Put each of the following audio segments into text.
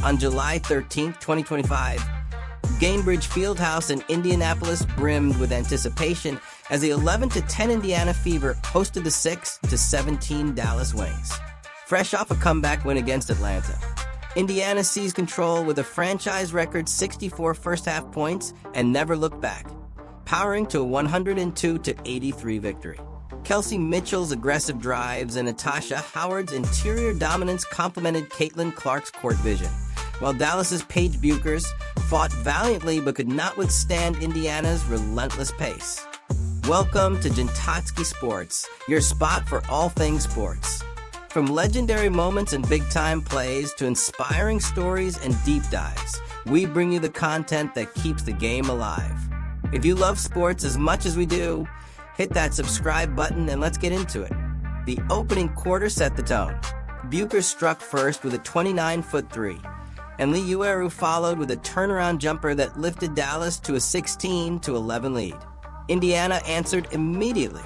on July 13, 2025. Gainbridge Fieldhouse in Indianapolis brimmed with anticipation as the 11-10 Indiana Fever hosted the 6-17 Dallas Wings. Fresh off a comeback win against Atlanta, Indiana seized control with a franchise record 64 first-half points and never looked back, powering to a 102-83 victory. Kelsey Mitchell's aggressive drives and Natasha Howard's interior dominance complemented Caitlin Clark's court vision, while Dallas's Paige Bueckers fought valiantly but could not withstand Indiana's relentless pace. Welcome to Jintatski Sports, your spot for all things sports. From legendary moments and big-time plays to inspiring stories and deep dives, we bring you the content that keeps the game alive. If you love sports as much as we do, hit that subscribe button and let's get into it. The opening quarter set the tone. Bueckers struck first with a 29-foot three, and Aliyah followed with a turnaround jumper that lifted Dallas to a 16-11 lead. Indiana answered immediately.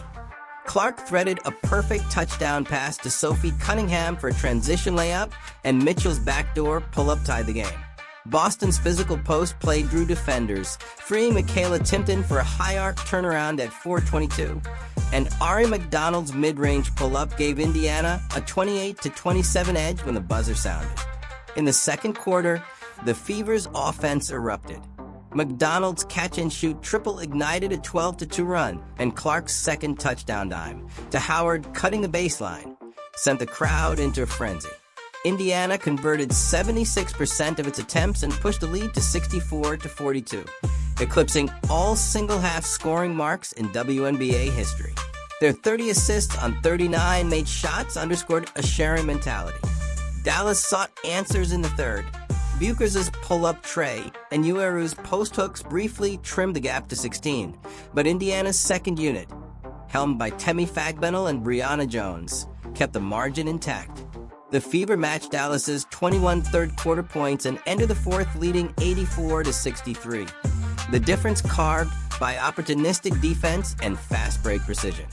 Clark threaded a perfect touchdown pass to Sophie Cunningham for a transition layup, and Mitchell's backdoor pull-up tied the game. Boston's physical post play drew defenders, freeing Michaela Timpton for a high-arc turnaround at 4:22, and Ari McDonald's mid-range pull-up gave Indiana a 28-27 edge when the buzzer sounded. In the second quarter, the Fever's offense erupted. McDonald's catch-and-shoot triple ignited a 12-2 run, and Clark's second touchdown dime to Howard cutting the baseline sent the crowd into a frenzy. Indiana converted 76% of its attempts and pushed the lead to 64-42, eclipsing all single-half scoring marks in WNBA history. Their 30 assists on 39 made shots underscored a sharing mentality. Dallas sought answers in the third. Bueckers' pull-up tray and Ueru's post hooks briefly trimmed the gap to 16, but Indiana's second unit, helmed by Temi Fagbennel and Brianna Jones, kept the margin intact. The Fever matched Dallas's 21 third-quarter points and ended the fourth leading 84-63. The difference carved by opportunistic defense and fast break precision.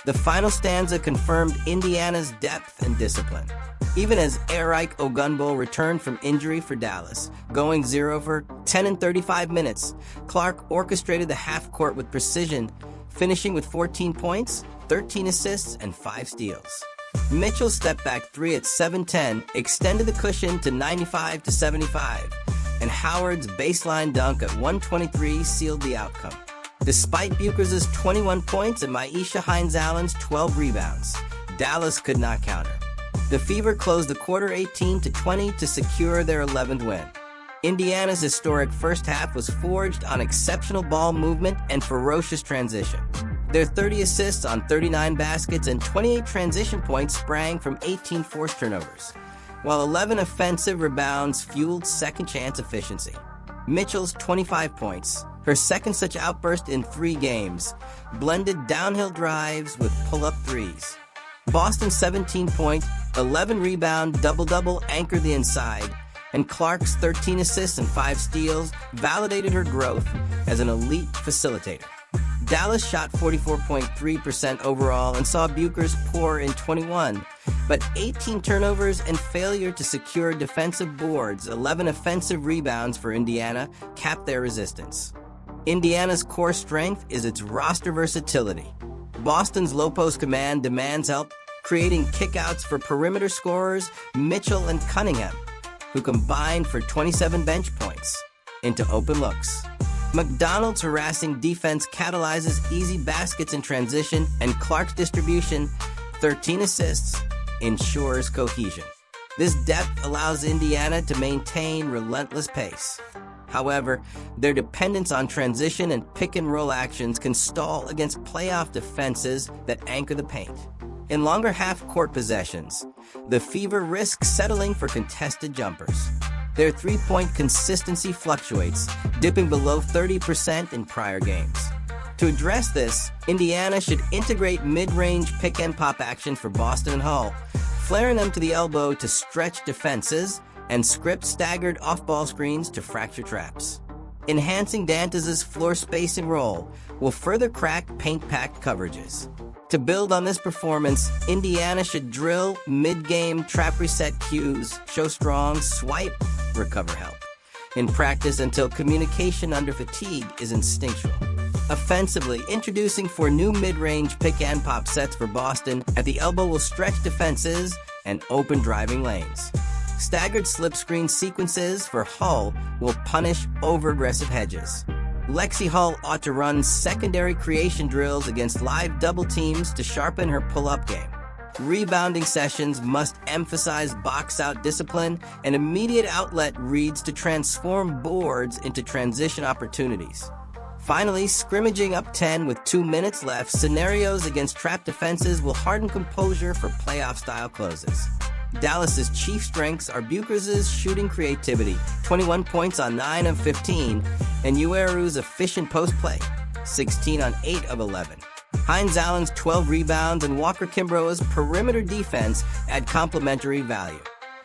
The final stanza confirmed Indiana's depth and discipline. Even as Eric Ogunbo returned from injury for Dallas, going 0 for 10 in 35 minutes, Clark orchestrated the half-court with precision, finishing with 14 points, 13 assists, and 5 steals. Mitchell's step-back three at 7-10 extended the cushion to 95-75, and Howard's baseline dunk at 123 sealed the outcome. Despite Bueckers' 21 points and Myisha Hines-Allen's 12 rebounds, Dallas could not counter. The Fever closed the quarter 18-20 to secure their 11th win. Indiana's historic first half was forged on exceptional ball movement and ferocious transition. Their 30 assists on 39 baskets and 28 transition points sprang from 18 forced turnovers, while 11 offensive rebounds fueled second-chance efficiency. Mitchell's 25 points, her second such outburst in 3 games, blended downhill drives with pull-up threes. Boston's 17-point, 11-rebound double-double anchored the inside, and Clark's 13 assists and 5 steals validated her growth as an elite facilitator. Dallas shot 44.3% overall and saw Bueckers pour in 21, but 18 turnovers and failure to secure defensive boards, 11 offensive rebounds for Indiana, capped their resistance. Indiana's core strength is its roster versatility. Boston's low-post command demands help, creating kickouts for perimeter scorers Mitchell and Cunningham, who combined for 27 bench points into open looks. McDonald's harassing defense catalyzes easy baskets in transition, and Clark's distribution, 13 assists, ensures cohesion. This depth allows Indiana to maintain relentless pace. However, their dependence on transition and pick-and-roll actions can stall against playoff defenses that anchor the paint. In longer half-court possessions, the Fever risks settling for contested jumpers. Their three-point consistency fluctuates, dipping below 30% in prior games. To address this, Indiana should integrate mid-range pick-and-pop action for Boston and Hull, flaring them to the elbow to stretch defenses and script staggered off-ball screens to fracture traps. Enhancing Dantas' floor spacing role will further crack paint-packed coverages. To build on this performance, Indiana should drill mid-game trap reset cues, show strong, swipe, recover help. In practice until communication under fatigue is instinctual. Offensively, introducing 4 new mid-range pick-and-pop sets for Boston. At the elbow will stretch defenses and open driving lanes. Staggered slip screen sequences for Hull will punish over-aggressive hedges. Lexi Hull ought to run secondary creation drills against live double teams to sharpen her pull-up game. Rebounding sessions must emphasize box-out discipline and immediate outlet reads to transform boards into transition opportunities. Finally, scrimmaging up 10 with 2 minutes left, scenarios against trap defenses will harden composure for playoff-style closes. Dallas's chief strengths are Bueckers' shooting creativity, 21 points on 9 of 15, and Ueru's efficient post play, 16 on 8 of 11. Hines Allen's 12 rebounds and Walker Kimbrough's perimeter defense add complementary value.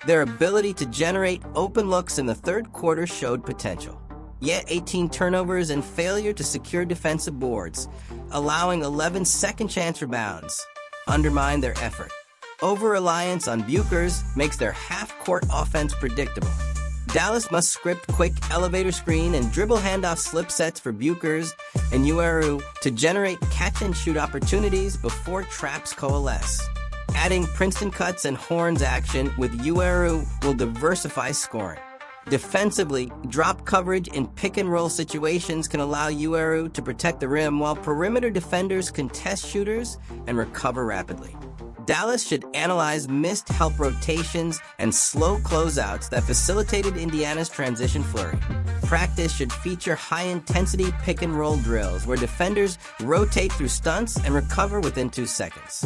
Their ability to generate open looks in the third quarter showed potential. Yet 18 turnovers and failure to secure defensive boards, allowing 11 second-chance rebounds, undermine their effort. Over-reliance on Bueckers makes their half-court offense predictable. Dallas must script quick elevator screen and dribble handoff slip sets for Bueckers and Ueru to generate catch-and-shoot opportunities before traps coalesce. Adding Princeton cuts and horns action with Ueru will diversify scoring. Defensively, drop coverage in pick-and-roll situations can allow Ueru to protect the rim while perimeter defenders contest shooters and recover rapidly. Dallas should analyze missed help rotations and slow closeouts that facilitated Indiana's transition flurry. Practice should feature high-intensity pick-and-roll drills where defenders rotate through stunts and recover within 2 seconds.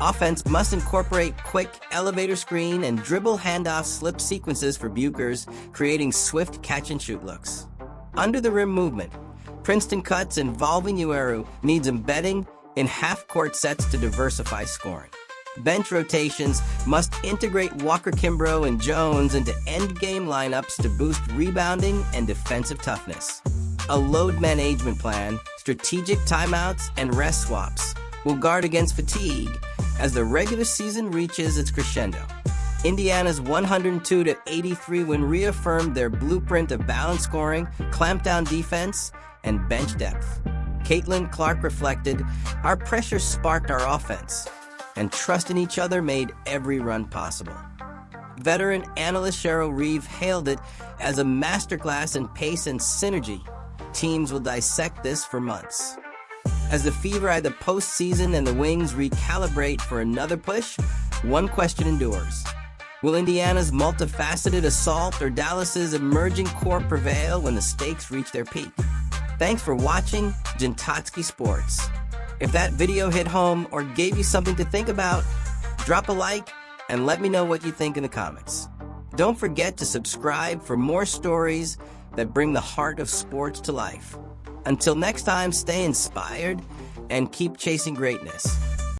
Offense must incorporate quick elevator screen and dribble handoff slip sequences for Bueckers, creating swift catch-and-shoot looks. Under the rim movement, Princeton cuts involving Ueru needs embedding in half-court sets to diversify scoring. Bench rotations must integrate Walker Kimbrough and Jones into endgame lineups to boost rebounding and defensive toughness. A load management plan, strategic timeouts, and rest swaps will guard against fatigue as the regular season reaches its crescendo. Indiana's 102-83 win reaffirmed their blueprint of balanced scoring, clampdown defense, and bench depth. Caitlin Clark reflected, "Our pressure sparked our offense, and trust in each other made every run possible." Veteran analyst Cheryl Reeve hailed it as a masterclass in pace and synergy. Teams will dissect this for months. As the Fever eye the postseason and the Wings recalibrate for another push, one question endures. Will Indiana's multifaceted assault or Dallas's emerging core prevail when the stakes reach their peak? Thanks for watching Jintotsky Sports. If that video hit home or gave you something to think about, drop a like and let me know what you think in the comments. Don't forget to subscribe for more stories that bring the heart of sports to life. Until next time, stay inspired and keep chasing greatness.